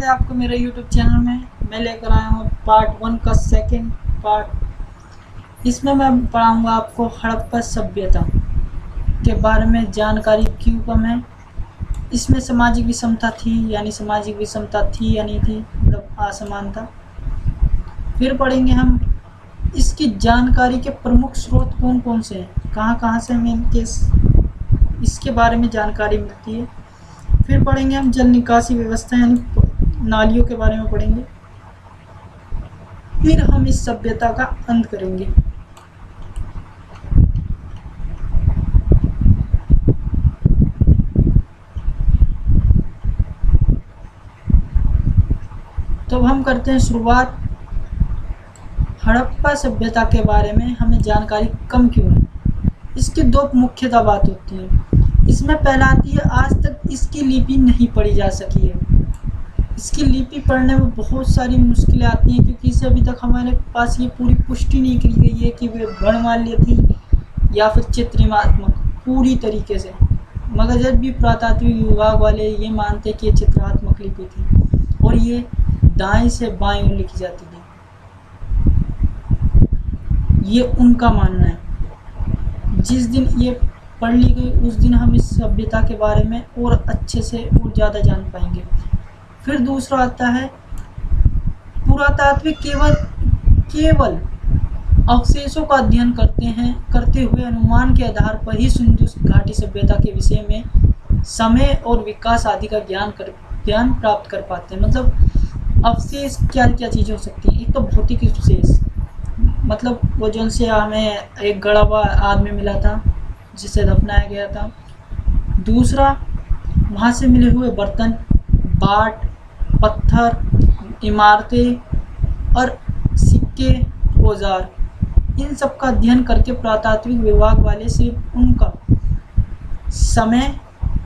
आपको मेरे YouTube channel में। मैं लेकर आया हूँ पार्ट 1 का सेकंड पार्ट। इसमें मैं पढ़ाऊँगा आपको हड़प्पा सभ्यता के बारे में जानकारी क्यों कम है, इसमें सामाजिक विषमता थी या नहीं थी, मतलब असमानता। फिर पढ़ेंगे हम इसकी जानकारी के प्रमुख स्रोत कौन कौन से हैं, कहाँ से हमें इसके बारे में जानकारी मिलती है। फिर पढ़ेंगे हम जल निकासी व्यवस्था यानी नालियों के बारे में पढ़ेंगे। फिर हम इस सभ्यता का अंत करेंगे। तो हम करते हैं शुरुआत। हड़प्पा सभ्यता के बारे में हमें जानकारी कम क्यों है, इसकी दो मुख्यतः बात होती है। इसमें पहला आती है, आज तक इसकी लिपि नहीं पढ़ी जा सकी है। इसकी लिपि पढ़ने में बहुत सारी मुश्किलें आती हैं, क्योंकि इसे अभी तक हमारे पास ये पूरी पुष्टि नहीं की गई है कि वे वर्णमाल्य थी या फिर चित्रात्मक पूरी तरीके से। मगर जब भी पुरातात्विक विभाग वाले ये मानते कि ये चित्रात्मक लिपि थी और ये दाएं से बाएं ओर लिखी जाती थी, ये उनका मानना है। जिस दिन ये पढ़ ली गई उस दिन हम इस सभ्यता के बारे में और अच्छे से और ज़्यादा जान पाएंगे। फिर दूसरा आता है, पुरातात्विक केवल अवशेषों का अध्ययन करते हुए अनुमान के आधार पर ही सिंधु घाटी सभ्यता के विषय में समय और विकास आदि का ज्ञान प्राप्त कर पाते हैं। मतलब अवशेष क्या क्या चीज़ें हो सकती हैं। एक तो भौतिक अवशेष, मतलब वो जो से हमें एक गड़ा हुआ आदमी मिला था जिसे दफनाया गया था। दूसरा, वहाँ से मिले हुए बर्तन, बाट, पत्थर, इमारतें और सिक्के, औजार, इन सब का अध्ययन करके पुरातात्विक विभाग वाले सिर्फ उनका समय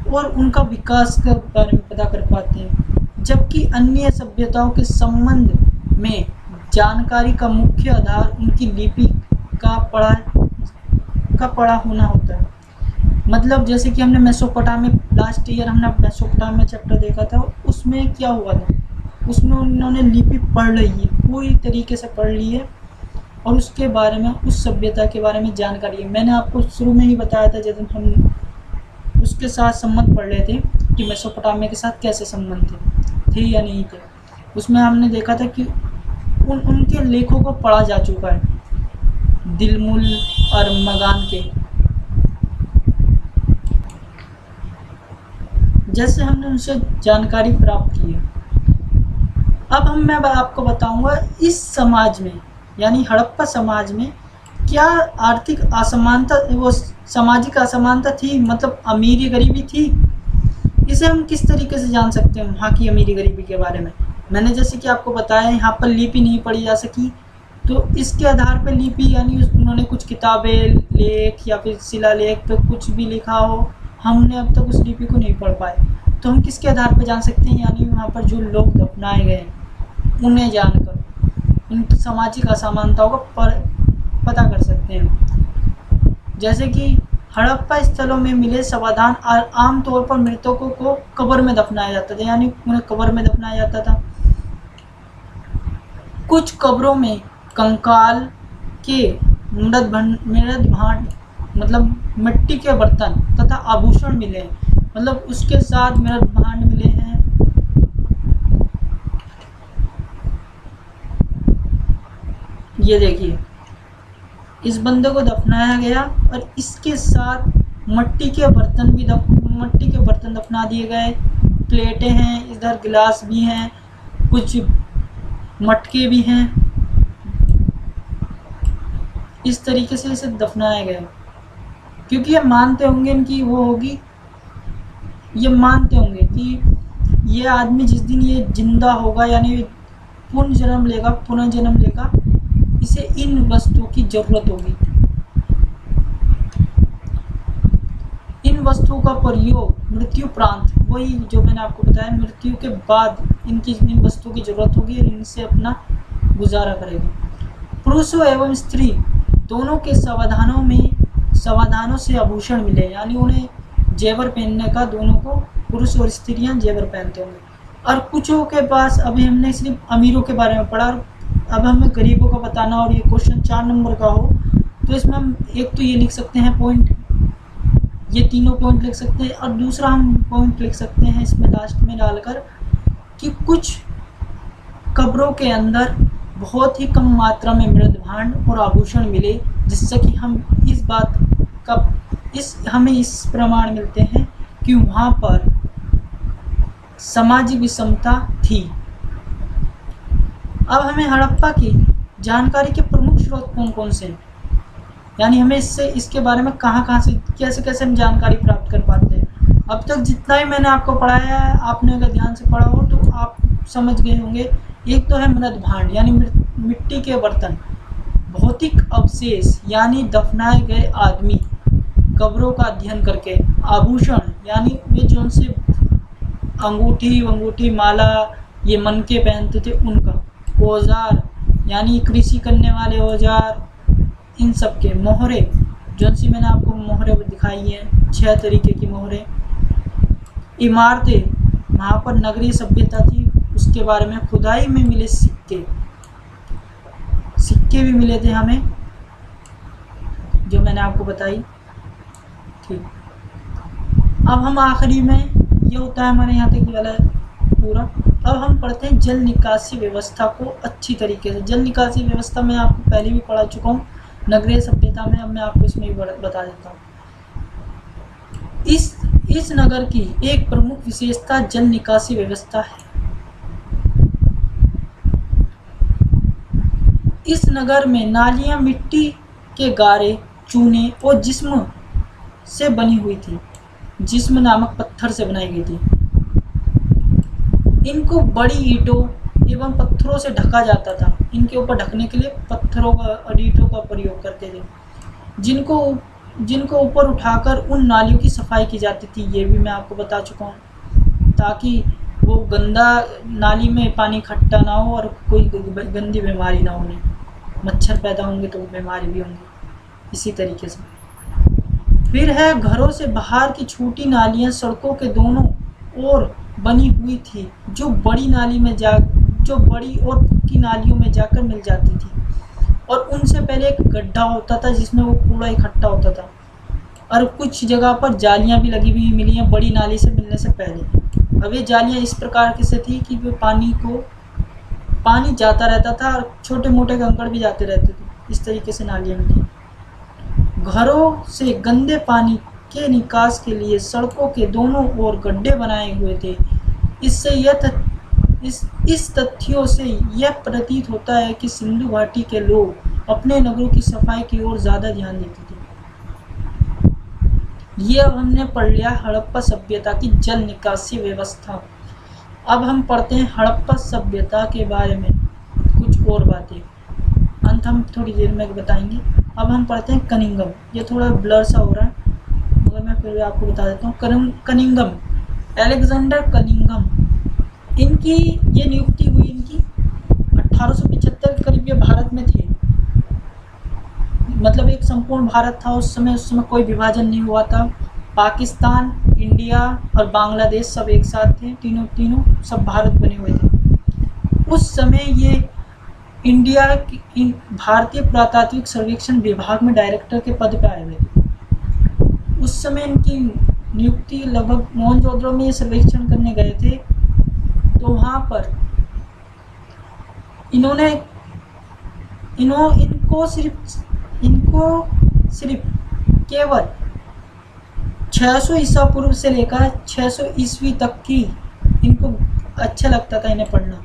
और उनका विकास के बारे में पता कर पाते हैं। जबकि अन्य सभ्यताओं के संबंध में जानकारी का मुख्य आधार उनकी लिपि का पढ़ा होना होता है। मतलब जैसे कि हमने मेसोपोटामिया, लास्ट ईयर हमने मेसोपोटामिया चैप्टर देखा था, उसमें क्या हुआ था, उसमें उन्होंने लिपि पढ़ ली है, पूरी तरीके से पढ़ ली है और उसके बारे में, उस सभ्यता के बारे में जानकारी है। मैंने आपको शुरू में ही बताया था जब हम उसके साथ संबंध पढ़ रहे थे कि मेसोपोटामिया के साथ कैसे संबंध थे या नहीं थे। उसमें हमने देखा था कि उनके लेखों को पढ़ा जा चुका है, दिलमुल और मगान के। जैसे हमने उनसे जानकारी प्राप्त की है। अब मैं आपको बताऊंगा इस समाज में यानी हड़प्पा समाज में क्या आर्थिक असमानता, वो सामाजिक असमानता थी, मतलब अमीरी गरीबी थी। इसे हम किस तरीके से जान सकते हैं वहाँ की अमीरी गरीबी के बारे में। मैंने जैसे कि आपको बताया यहाँ पर लिपि नहीं पढ़ी जा सकी, तो इसके आधार पर लिपि यानी उन्होंने कुछ किताबें, लेख या फिर शिलालेख पे कुछ भी लिखा हो, हमने अब तक उस लिपि को नहीं पढ़ पाए। तो हम किसके आधार पर जान सकते हैं, यानी वहाँ पर जो लोग दफनाए गए उन्हें जानकर उनकी सामाजिक असमानताओं का पता कर सकते हैं। जैसे कि हड़प्पा स्थलों में मिले समाधान आमतौर पर मृतकों को कब्र में दफनाया जाता था, यानी उन्हें कब्र में दफनाया जाता था। कुछ कब्रों में कंकाल के मृत भांड, मतलब मिट्टी के बर्तन तथा आभूषण मिले हैं, मतलब उसके साथ मृत भांड मिले हैं। ये देखिए, इस बंदे को दफनाया गया और इसके साथ मिट्टी के बर्तन दफना दिए गए। प्लेटें हैं, इधर गिलास भी हैं, कुछ मटके भी हैं। इस तरीके से इसे दफनाया गया, क्योंकि ये मानते होंगे इनकी वो होगी, ये मानते होंगे कि ये आदमी जिस दिन ये जिंदा होगा यानी पुनर्जन्म लेगा, इसे इन वस्तुओं की जरूरत होगी। इन वस्तुओं का प्रयोग मृत्यु प्रांत, वही जो मैंने आपको बताया, मृत्यु के बाद इन वस्तुओं की जरूरत होगी और इनसे अपना गुजारा करेगा। पुरुषों एवं स्त्री दोनों के समाधानों से आभूषण मिले, यानी उन्हें जेवर पहनने का, दोनों को पुरुष और स्त्रियां जेवर पहनते होंगे। और कुछों के पास, अभी हमने सिर्फ अमीरों के बारे में पढ़ा, अब हमें गरीबों का बताना और ये क्वेश्चन 4 नंबर का हो तो इसमें हम एक तो ये लिख सकते हैं पॉइंट, ये तीनों पॉइंट लिख सकते हैं, और दूसरा हम पॉइंट लिख सकते हैं इसमें लास्ट में डालकर कि कुछ कब्रों के अंदर बहुत ही कम मात्रा में मृत भांड और आभूषण मिले, जिससे कि हम इस बात का हमें इस प्रमाण मिलते हैं कि वहाँ पर सामाजिक विषमता थी। अब हमें हड़प्पा की जानकारी के प्रमुख स्रोत कौन कौन से हैं, यानी हमें इसके बारे में कहाँ से कैसे हम जानकारी प्राप्त कर पाते हैं। अब तक जितना ही मैंने आपको पढ़ाया है, आपने अगर ध्यान से पढ़ा हो तो आप समझ गए होंगे। एक तो है मृत भांड यानी मिट्टी के बर्तन, भौतिक अवशेष यानी दफनाए गए आदमी कब्रों का अध्ययन करके, आभूषण यानी वे जो उनसे अंगूठी माला ये मन के पहनते थे उनका, औजार यानी कृषि करने वाले औजार, इन सब के, मोहरे जो सी मैंने आपको मोहरे दिखाई हैं 6 तरीके की मोहरे, इमारतें, वहाँ पर नगरीय सभ्यता थी उसके बारे में, खुदाई में मिले सिक्के भी मिले थे हमें जो मैंने आपको बताई। ठीक, अब हम आखिरी में ये होता है हमारे यहाँ तक वाला पूरा। अब हम पढ़ते हैं जल निकासी व्यवस्था को अच्छी तरीके से। जल निकासी व्यवस्था मैं आपको पहले भी पढ़ा चुका हूँ नगरीय सभ्यता में, अब मैं आपको इसमें भी बता देता हूँ। इस नगर की एक प्रमुख विशेषता जल निकासी व्यवस्था है। इस नगर में नालियां मिट्टी के गारे, चूने और जिस्म से बनी हुई थी, जिस्म नामक पत्थर से बनाई गई थी। इनको बड़ी ईंटों एवं पत्थरों से ढका जाता था। इनके ऊपर ढकने के लिए पत्थरों का और ईंटों का प्रयोग करते थे, जिनको ऊपर उठाकर उन नालियों की सफाई की जाती थी। ये भी मैं आपको बता चुका हूँ, ताकि वो गंदा नाली में पानी इकट्ठा ना हो और कोई गंदी बीमारी ना होने, मच्छर पैदा होंगे तो बीमारी भी होंगी इसी तरीके से। फिर है घरों से बाहर की छोटी नालियाँ सड़कों के दोनों ओर बनी हुई थी, जो बड़ी और पक्की नालियों में जाकर मिल जाती थी, और उनसे पहले एक गड्ढा होता था जिसमें वो कूड़ा इकट्ठा होता था, और कुछ जगह पर जालियां भी लगी हुई मिली हैं बड़ी नाली से मिलने से पहले। अब ये जालियां इस प्रकार की से थी कि वो पानी जाता रहता था और छोटे मोटे कंकड़ भी जाते रहते थे, इस तरीके से नालियां मिली। घरों से गंदे पानी के निकास के लिए सड़कों के दोनों ओर गड्ढे बनाए हुए थे। इस तथ्यों से यह प्रतीत होता है कि सिंधु घाटी के लोग अपने नगरों की सफाई की ओर ज़्यादा ध्यान देते थे। ये अब हमने पढ़ लिया हड़प्पा सभ्यता की जल निकासी व्यवस्था। अब हम पढ़ते हैं हड़प्पा सभ्यता के बारे में कुछ और बातें, अंत हम थोड़ी देर में बताएंगे। अब हम पढ़ते हैं कनिंगम। ये थोड़ा ब्लर सा हो रहा है मगर मैं फिर भी आपको बता देता हूँ। कनिंगम, अलेक्जेंडर कनिंगम, इनकी ये नियुक्ति हुई इनकी 1875 के करीब। ये भारत में थे, मतलब एक संपूर्ण भारत था उस समय कोई विभाजन नहीं हुआ था। पाकिस्तान, इंडिया और बांग्लादेश सब एक साथ थे, तीनों सब भारत बने हुए थे उस समय। ये भारतीय पुरातात्विक सर्वेक्षण विभाग में डायरेक्टर के पद पर आए हुए थे उस समय। इनकी नियुक्ति लगभग मोहनजोदड़ो में ये सर्वेक्षण करने गए थे, तो वहाँ पर इनको सिर्फ केवल 600 ईसा पूर्व से लेकर 600 ईस्वी तक की इनको अच्छा लगता था इन्हें पढ़ना,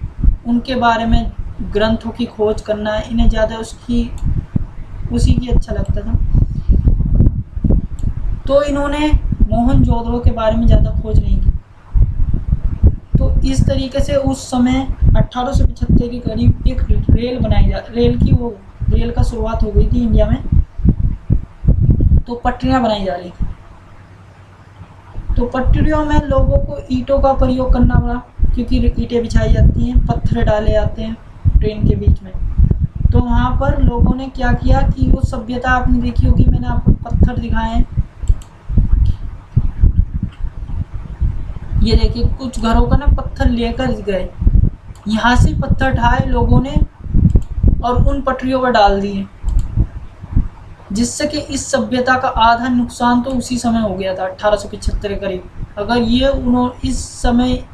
उनके बारे में ग्रंथों की खोज करना इन्हें ज़्यादा उसी की अच्छा लगता था। तो इन्होंने मोहनजोदड़ो के बारे में ज़्यादा खोज नहीं की। तो इस तरीके से उस समय 1875 के करीब एक रेल का शुरुआत हो गई थी इंडिया में, तो पटरियां बनाई जा रही थी। तो पटरियों में लोगों को ईंटों का प्रयोग करना पड़ा, क्योंकि ईंटें बिछाई जाती हैं, पत्थर डाले जाते हैं ट्रेन के बीच में। तो वहाँ पर लोगों ने क्या किया कि वो सभ्यता आपने देखी होगी, मैंने आपको पत्थर दिखाए हैं, ये देखिए कुछ घरों का ना पत्थर लेकर गए, यहाँ से पत्थर उठाए लोगों ने और उन पटरियों पर डाल दिए, जिससे कि इस सभ्यता का आधा नुकसान तो उसी समय हो गया था 1875 के करीब। अगर ये उन्होंने इस समय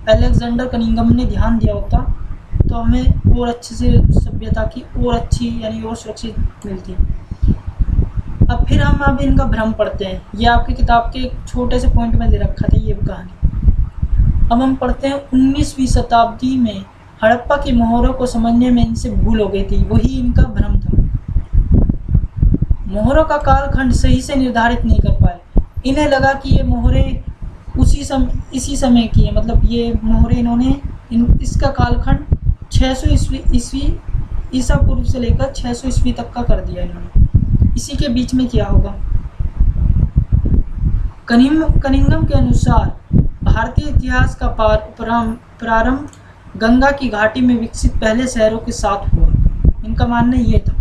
अलेक्जेंडर कनिंघम ने ध्यान दिया होता तो हमें और अच्छे से सभ्यता की और अच्छी यानी और सुरक्षित मिलती। अब फिर हम अब इनका भ्रम पढ़ते हैं। ये आपकी किताब के एक छोटे से पॉइंट में दे रखा था ये कहानी। अब हम पढ़ते हैं 19वीं शताब्दी में हड़प्पा की मोहरों को समझने में इनसे भूल हो गई थी, वही इनका भ्रम था। मोहरों का कालखंड सही से निर्धारित नहीं कर पाए। इन्हें लगा कि ये मोहरें इसी समय की है, मतलब ये मोहरें इन्होंने इसका कालखंड 600 ईसा पूर्व से लेकर 600 ईस्वी तक का कर दिया इन्होंने। इसी के बीच में क्या होगा? कनिंघम के अनुसार भारतीय इतिहास का प्रारंभ गंगा की घाटी में विकसित पहले शहरों के साथ हुआ। इनका मानना ये था।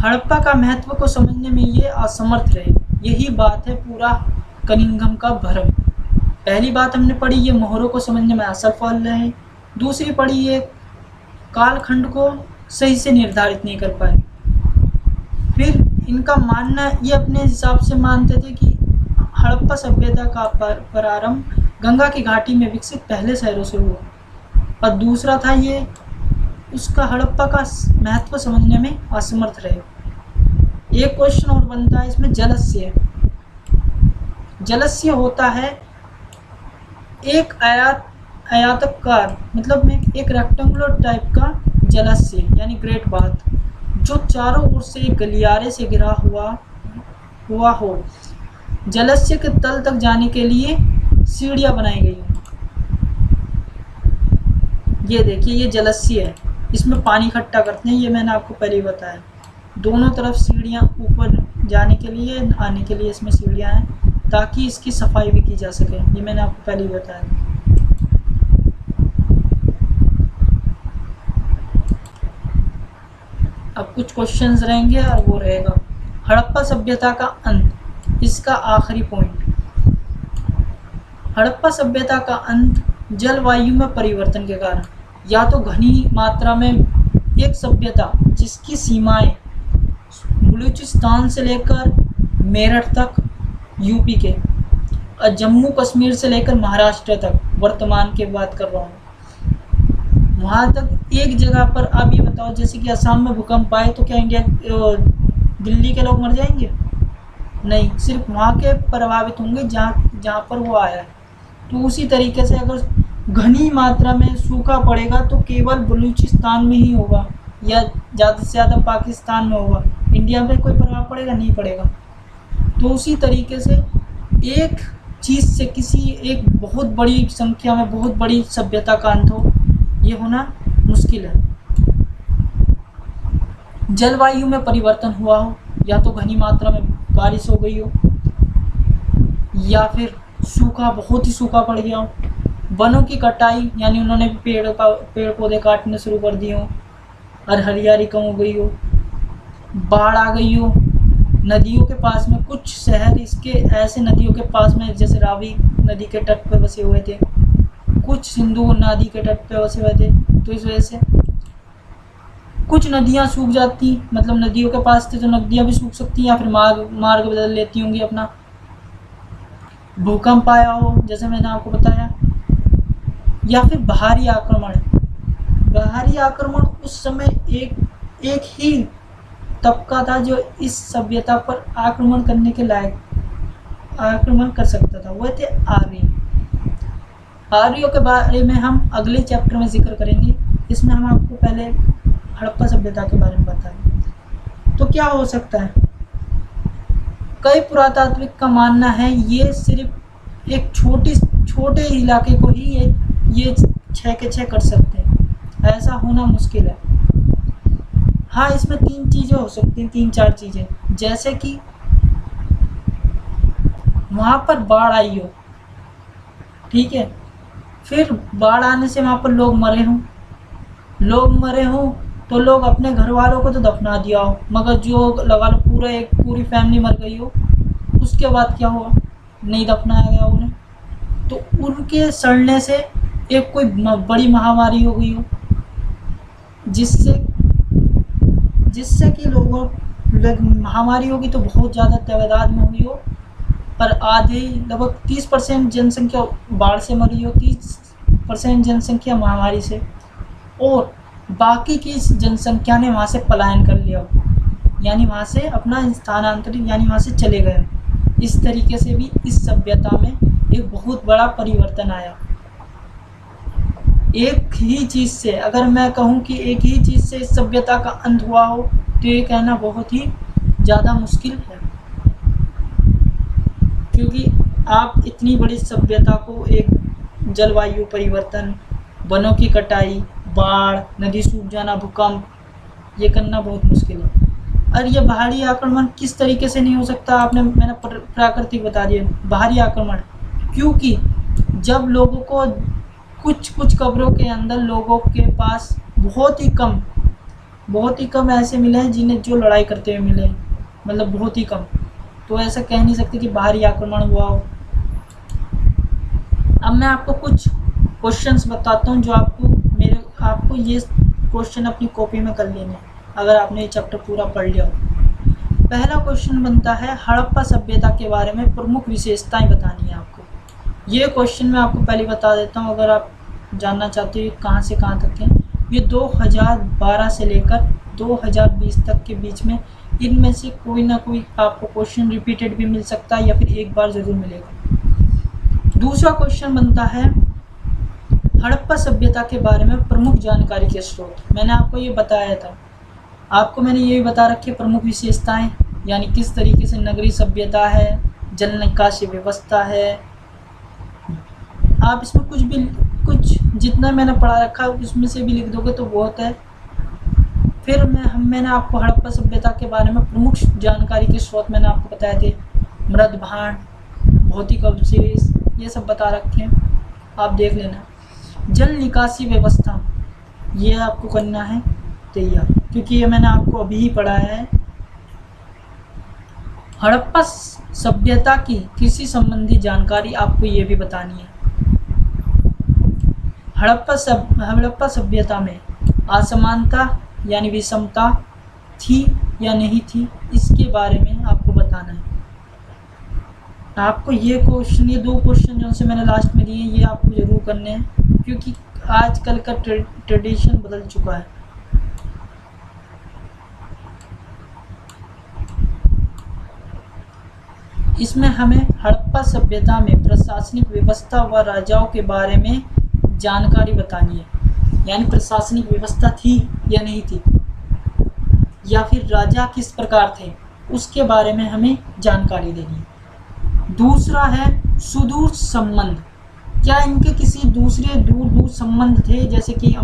हड़प्पा का महत्व को समझने में ये असमर्थ रहे। यही बात है पूरा कनिंघम का भ्रम। पहली बात हमने पढ़ी, ये मोहरों को समझने में असफल रहे। दूसरी पढ़ी, ये कालखंड को सही से निर्धारित नहीं कर पाए। फिर इनका मानना, ये अपने हिसाब से मानते थे कि हड़प्पा सभ्यता का प्रारंभ गंगा की घाटी में विकसित पहले शहरों से हुआ। और दूसरा था ये उसका हड़प्पा का महत्व समझने में असमर्थ रहे। एक क्वेश्चन और बनता है इसमें, जलस्य। जलस्य होता है एक आयताकार, मतलब में एक रेक्टेंगुलर टाइप का जलाशय यानी ग्रेट बाथ, जो चारों ओर से एक गलियारे से घिरा हुआ हो। जलाशय के तल तक जाने के लिए सीढ़ियां बनाई गई हैं। ये देखिए, ये जलाशय है, इसमें पानी इकट्ठा करते हैं, ये मैंने आपको पहले ही बताया। दोनों तरफ सीढ़ियां, ऊपर जाने के लिए आने के लिए इसमें सीढ़ियां हैं, ताकि इसकी सफाई भी की जा सके। ये मैंने आपको पहले ही बताया। अब कुछ क्वेश्चंस रहेंगे और वो रहेगा हड़प्पा सभ्यता का अंत, इसका आखिरी पॉइंट। हड़प्पा सभ्यता का अंत जलवायु में परिवर्तन के कारण, या तो घनी मात्रा में एक सभ्यता जिसकी सीमाएं बलूचिस्तान से लेकर मेरठ तक यूपी के और जम्मू कश्मीर से लेकर महाराष्ट्र तक, वर्तमान की बात कर रहा हूँ, वहाँ तक एक जगह पर। आप ये बताओ, जैसे कि असम में भूकंप आए तो क्या दिल्ली के लोग मर जाएंगे? नहीं, सिर्फ वहाँ के प्रभावित होंगे जहाँ पर वो आया है। तो उसी तरीके से अगर घनी मात्रा में सूखा पड़ेगा तो केवल बलूचिस्तान में ही होगा, या ज़्यादा से ज़्यादा पाकिस्तान में होगा। इंडिया में कोई प्रभाव पड़ेगा? नहीं पड़ेगा। तो उसी तरीके से एक चीज़ से किसी एक बहुत बड़ी संख्या में बहुत बड़ी सभ्यता का अंत हो, ये होना मुश्किल है। जलवायु में परिवर्तन हुआ हो, या तो घनी मात्रा में बारिश हो गई हो, या फिर सूखा, बहुत ही सूखा पड़ गया हो। वनों की कटाई, यानी उन्होंने पेड़ पौधे काटने शुरू कर दिए हो और हरियाली कम हो गई हो। बाढ़ आ गई हो। नदियों के पास में कुछ शहर इसके ऐसे नदियों के पास में, जैसे रावी नदी के तट पर बसे हुए थे, कुछ सिंधु नदी के तट पे बसे हुए थे। तो इस वजह से कुछ नदियाँ सूख जाती, मतलब नदियों के पास थे तो नदियाँ भी सूख सकती हैं, या फिर मार्ग बदल लेती होंगी अपना। भूकंप आया हो, जैसे मैंने आपको बताया, या फिर बाहरी आक्रमण। बाहरी आक्रमण उस समय एक ही तबका था जो इस सभ्यता पर आक्रमण करने के लायक आक्रमण कर सकता था, वह थे आर्य। आर्यों के बारे में हम अगले चैप्टर में जिक्र करेंगे। इसमें हम आपको पहले हड़प्पा सभ्यता के बारे में बताएंगे। तो क्या हो सकता है? कई पुरातात्विक का मानना है ये सिर्फ एक छोटे इलाके को ही ये 6 के 6 कर सकते हैं। ऐसा होना मुश्किल है। हाँ, इसमें 3 चीज़ें हो सकती हैं, 3-4 चीज़ें, जैसे कि वहाँ पर बाढ़ आई हो, ठीक है, फिर बाढ़ आने से वहाँ पर लोग मरे हों तो लोग अपने घर वालों को तो दफना दिया हो, मगर जो लगा लो पूरी फैमिली मर गई हो, उसके बाद क्या हुआ? नहीं दफनाया गया उन्हें। तो उनके सड़ने से एक कोई बड़ी महामारी हो गई हो, जिससे कि लोगों महामारी होगी तो बहुत ज़्यादा तादाद में हुई हो, पर आधे लगभग 30% जनसंख्या बाढ़ से मरी हो, 30% जनसंख्या महामारी से, और बाकी की जनसंख्या ने वहाँ से पलायन कर लिया हो, यानी वहाँ से अपना स्थानांतरित, यानी वहाँ से चले गए। इस तरीके से भी इस सभ्यता में एक बहुत बड़ा परिवर्तन आया। एक ही चीज़ से, अगर मैं कहूँ कि एक ही चीज़ से इस सभ्यता का अंत हुआ हो, तो ये कहना बहुत ही ज़्यादा मुश्किल है, क्योंकि आप इतनी बड़ी सभ्यता को एक जलवायु परिवर्तन, वनों की कटाई, बाढ़, नदी सूख जाना, भूकंप, ये करना बहुत मुश्किल है। और ये बाहरी आक्रमण किस तरीके से नहीं हो सकता, मैंने प्राकृतिक बता दिया, बाहरी आक्रमण, क्योंकि जब लोगों को कुछ कब्रों के अंदर लोगों के पास बहुत ही कम ऐसे मिले हैं जिन्हें जो लड़ाई करते हुए मिले, मतलब बहुत ही कम, तो ऐसा कह नहीं सकते कि बाहरी आक्रमण हुआ हो। अब मैं आपको कुछ क्वेश्चंस बताता हूँ जो आपको ये क्वेश्चन अपनी कॉपी में कर लेने हैं अगर आपने ये चैप्टर पूरा पढ़ लिया हो। पहला क्वेश्चन बनता है, हड़प्पा सभ्यता के बारे में प्रमुख विशेषताएं बतानी है आपको। ये क्वेश्चन मैं आपको पहले बता देता हूँ, अगर आप जानना चाहते हो कहाँ से कहाँ तक है। ये 2012 से लेकर 2020 तक के बीच में, इनमें से कोई ना कोई आपको क्वेश्चन रिपीटेड भी मिल सकता है या फिर एक बार ज़रूर मिलेगा। दूसरा क्वेश्चन बनता है, हड़प्पा सभ्यता के बारे में प्रमुख जानकारी के स्रोत। मैंने आपको ये बताया था, आपको मैंने ये भी बता रखी है प्रमुख विशेषताएं, यानी किस तरीके से नगरीय सभ्यता है, जल निकासी व्यवस्था है। आप इसमें कुछ जितना मैंने पढ़ा रखा है उसमें से भी लिख दोगे तो बहुत है। फिर मैंने आपको हड़प्पा सभ्यता के बारे में प्रमुख जानकारी के स्रोत मैंने आपको बताए थे, मृद भांड, भौतिक अवशेष, ये सब बता रखे हैं, आप देख लेना। जल निकासी व्यवस्था, ये आपको करना है तैयार, क्योंकि ये मैंने आपको अभी ही पढ़ाया है। हड़प्पा सभ्यता की कृषि संबंधी जानकारी आपको ये भी बतानी है। हड़प्पा सभ्यता में असमानता यानी विषमता थी या नहीं थी, इसके बारे में आपको बताना है। आपको ये दो क्वेश्चन जो से मैंने लास्ट में दिए ये आपको ज़रूर करने हैं, क्योंकि आजकल का ट्रेडिशन बदल चुका है। इसमें हमें हड़प्पा सभ्यता में प्रशासनिक व्यवस्था व राजाओं के बारे में जानकारी बतानी है, यानी प्रशासनिक व्यवस्था थी या नहीं थी, या फिर राजा किस प्रकार थे, उसके बारे में हमें जानकारी देनी है। दूसरा है सुदूर संबंध, क्या इनके किसी दूसरे दूर संबंध थे, जैसे कि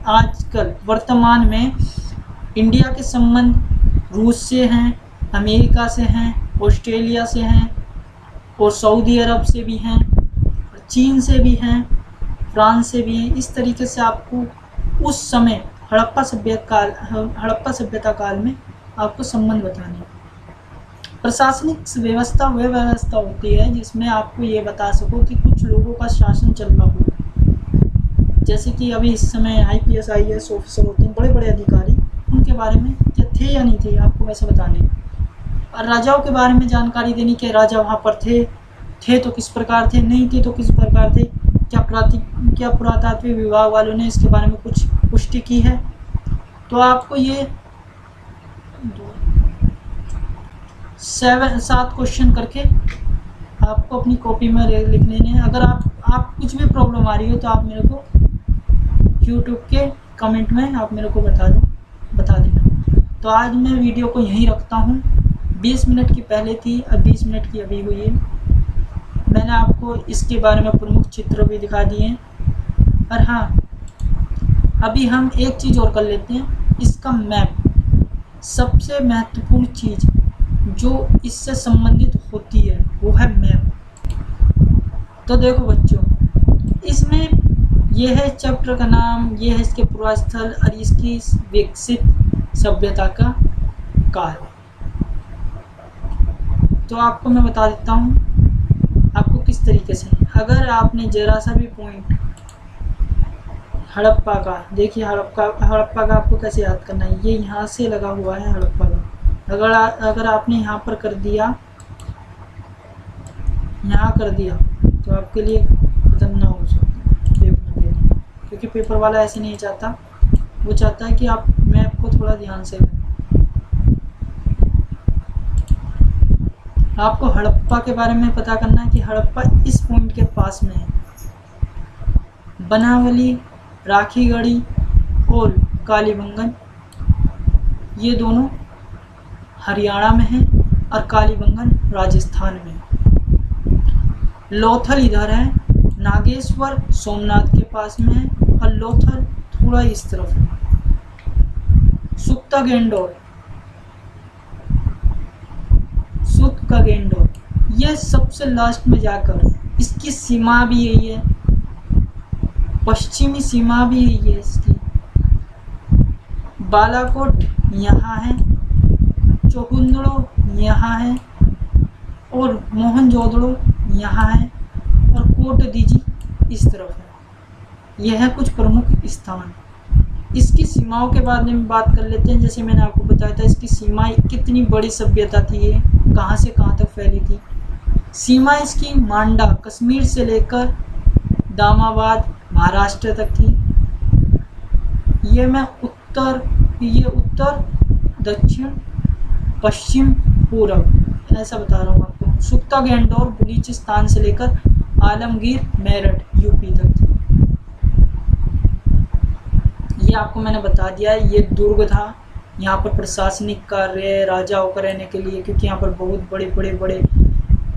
आजकल वर्तमान में इंडिया के संबंध रूस से हैं, अमेरिका से हैं, ऑस्ट्रेलिया से हैं, और सऊदी अरब से भी हैं, चीन से भी हैं, फ्रांस से भी हैं। इस तरीके से आपको उस समय हड़प्पा सभ्यता काल में आपको संबंध बताने हैं। प्रशासनिक व्यवस्था वह व्यवस्था होती है जिसमें आपको ये बता सको कि कुछ लोगों का शासन चल रहा हो, जैसे कि अभी इस समय IPS IAS ऑफिसर होते हैं, बड़े बड़े अधिकारी, उनके बारे में क्या थे या नहीं थे आपको वैसे बताने। और राजाओं के बारे में जानकारी देनी कि राजा वहाँ पर थे तो किस प्रकार थे, नहीं थे तो किस प्रकार थे, क्या पुरातात्विक विभाग वालों ने इसके बारे में कुछ पुष्टि की है। तो आपको ये 7 क्वेश्चन करके आपको अपनी कॉपी में लिख लेने हैं। अगर आप कुछ भी प्रॉब्लम आ रही हो तो आप मेरे को YouTube के कमेंट में आप मेरे को बता देना। तो आज मैं वीडियो को यहीं रखता हूँ। 20 मिनट की पहले थी, अब 20 मिनट की अभी हुई है। मैंने आपको इसके बारे में प्रमुख चित्र भी दिखा दिए हैं। और हाँ, अभी हम एक चीज़ और कर लेते हैं, इसका मैप। सबसे महत्वपूर्ण चीज़ जो इससे संबंधित होती है वो है मैप। तो देखो बच्चों, इसमें यह है चैप्टर का नाम, यह है इसके पूर्वास्थल और इसकी विकसित सभ्यता का काल। तो आपको मैं बता देता हूँ आपको किस तरीके से अगर आपने जरा सा भी पॉइंट हड़प्पा का, देखिए हड़प्पा का आपको कैसे याद करना है, ये यहाँ से लगा हुआ है हड़प्पा का। अगर आपने यहाँ पर कर दिया, यहाँ कर दिया, तो आपके लिए खत्म ना हो सकता पेपर देना, क्योंकि पेपर वाला ऐसे नहीं चाहता, वो चाहता है कि आप मैप को थोड़ा ध्यान से करें। आपको हड़प्पा के बारे में पता करना है कि हड़प्पा इस पॉइंट के पास में है। बनावली, राखीगढ़ी और कालीबंगन, ये दोनों हरियाणा में हैं और कालीबंगन राजस्थान में है। लोथल इधर है, नागेश्वर सोमनाथ के पास में है और लोथल थोड़ा इस तरफ है। सुक्ता गेंडोर, ये सबसे लास्ट में जाकर, इसकी सीमा भी यही है, पश्चिमी सीमा भी यही है इसकी। बालाकोट यहाँ है, चोकुंदड़ो यहाँ है और मोहनजोदड़ो यहाँ है और कोट दीजी इस तरफ है। यह है कुछ प्रमुख स्थान। इसकी सीमाओं के बारे में बात कर लेते हैं। जैसे मैंने आपको बताया था, इसकी सीमाएं कितनी बड़ी सभ्यता थी, ये कहाँ से कहाँ तक फैली थी। सीमा इसकी मांडा कश्मीर से लेकर दामाबाद महाराष्ट्र तक थी। ये उत्तर दक्षिण पश्चिम पूर्व ऐसा बता रहा हूँ आपको। सुक्ता गेंडोर बलूचिस्तान से लेकर आलमगीर मेरठ यूपी तक थी। ये आपको मैंने बता दिया है। ये दुर्ग था, यहाँ पर प्रशासनिक कार्य राजाओं का रहने के लिए, क्योंकि यहाँ पर बहुत बड़े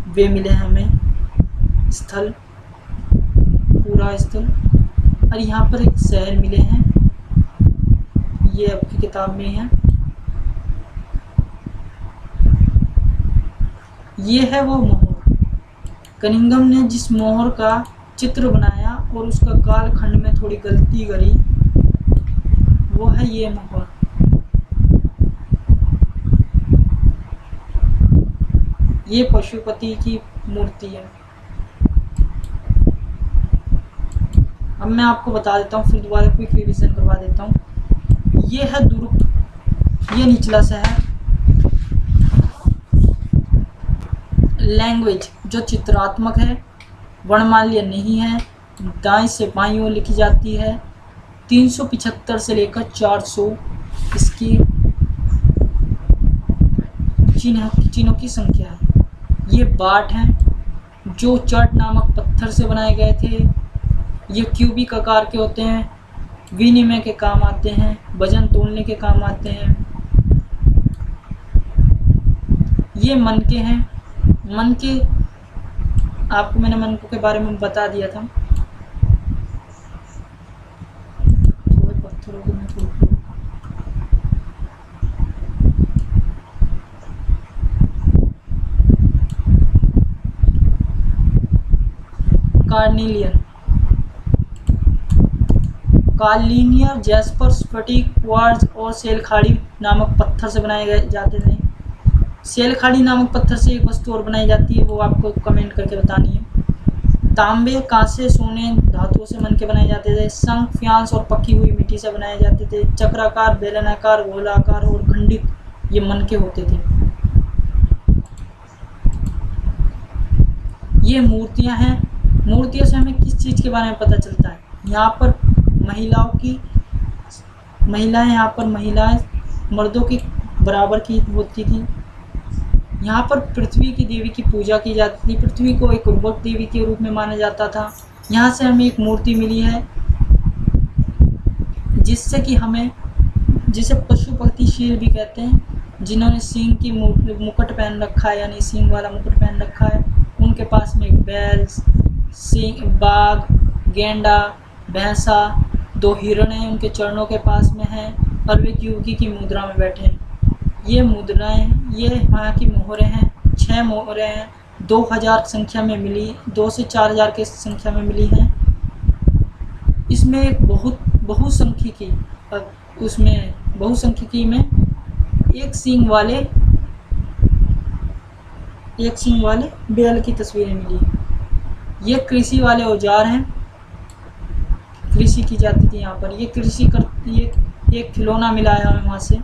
वे मिले हैं हमें, स्थल, पूरा स्थल। और यहाँ पर एक शहर मिले हैं, ये आपकी किताब में है। ये है वो मोहर, कनिंघम ने जिस मोहर का चित्र बनाया और उसका कालखंड में थोड़ी गलती करी, वो है ये मोहर। ये पशुपति की मूर्ति है। अब मैं आपको बता देता हूँ, फिर दोबारा क्विक रिवीजन करवा देता हूँ। ये है दुर्ग, ये निचला शहर। लैंग्वेज जो चित्रात्मक है, वर्णमाल्य नहीं है, दाएं से बाईं ओर लिखी जाती है। 375 से लेकर 400 इसकी चिन्हों की संख्या है। ये बाट हैं जो चट नामक पत्थर से बनाए गए थे। ये क्यूबिक आकार के होते हैं, विनिमय के काम आते हैं, वजन तोलने के काम आते हैं। ये मनके हैं। मनके आपको मैंने मनकों के बारे में बता दिया था। थोड़े पत्थरों को मैं कार्लिनियर, जैस्पर, स्फटिक, क्वार्ट्ज और सेलखाड़ी नामक पत्थर से बनाए जाते थे। सेलखाड़ी नामक पत्थर से एक वस्तु और बनाई जाती है, वो आपको कमेंट करके बतानी है। तांबे, कांसे, सोने धातुओं से मनके बनाए जाते थे। शंख, फ्यांस और पकी हुई मिट्टी से बनाए जाते थे। चक्राकार, बेलनाकार, गोलाकार और खंडित ये मनके होते थे। ये मूर्तियां हैं। मूर्तियों से हमें किस चीज़ के बारे में पता चलता है? यहाँ पर महिलाएं मर्दों के बराबर की होती थी। यहाँ पर पृथ्वी की देवी की पूजा की जाती थी। पृथ्वी को एक उर्वरक देवी के रूप में माना जाता था। यहाँ से हमें एक मूर्ति मिली है जिसे पशुपतिशील भी कहते हैं, जिन्होंने सींग की मुकुट पहन रखा है, यानी सींग वाला मुकुट पहन रखा है। उनके पास में एक बैल, बाघ, गेंडा, भैंसा, 2 हिरण उनके चरणों के पास में हैं और वे युवकी की मुद्रा में बैठे हैं। ये मुद्राएं, ये वहाँ की मोहरें हैं। 6 मोहरें हैं, 2000 संख्या में मिली, 2 से 4000 के संख्या में मिली हैं। इसमें एक बहुसंख्यकी में एक सींग वाले बैल की तस्वीरें मिली। ये कृषि वाले औजार हैं, कृषि की जाती थी यहाँ पर। ये कृषि कर, ये एक खिलौना मिला है हमें वहाँ से।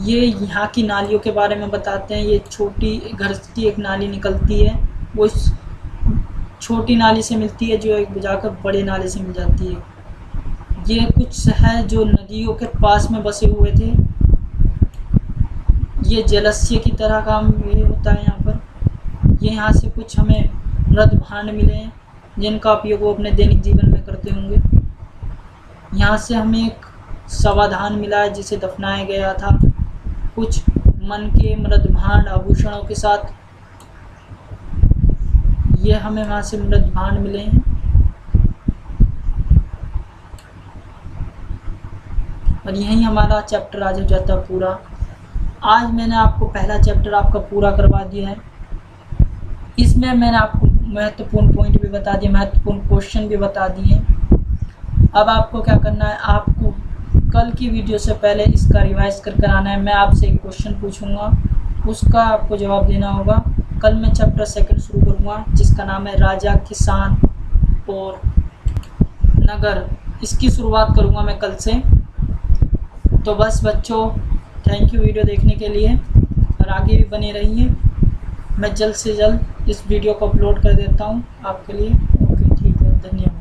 ये यहाँ की नालियों के बारे में बताते हैं। ये छोटी घर की एक नाली निकलती है, वो इस छोटी नाली से मिलती है जो एक जाकर बड़े नाले से मिल जाती है। ये कुछ है जो नदियों के पास में बसे हुए थे। ये जलस्य की तरह काम ये होता है यहाँ पर। ये यहाँ से कुछ हमें मृद भांड मिले हैं जिनका उपयोग वो अपने दैनिक जीवन में करते होंगे। यहाँ से हमें एक समाधान मिला है जिसे दफनाया गया था कुछ मन के मृद भांड आभूषणों के साथ। ये हमें वहाँ से मृद भांड मिले हैं। और यही हमारा चैप्टर आज हो जाता है पूरा। आज मैंने आपको पहला चैप्टर आपका पूरा करवा दिया है। इसमें मैंने आपको महत्वपूर्ण पॉइंट भी बता दिए, महत्वपूर्ण क्वेश्चन भी बता दिए। अब आपको क्या करना है, आपको कल की वीडियो से पहले इसका रिवाइज कर आना है। मैं आपसे एक क्वेश्चन पूछूंगा, उसका आपको जवाब देना होगा। कल मैं चैप्टर 2 शुरू करूँगा जिसका नाम है राजा, किसान और नगर। इसकी शुरुआत करूँगा मैं कल से। तो बस बच्चों, थैंक यू वीडियो देखने के लिए और आगे भी बने रहिए। मैं जल्द से जल्द इस वीडियो को अपलोड कर देता हूँ आपके लिए। ओके, ठीक है, धन्यवाद।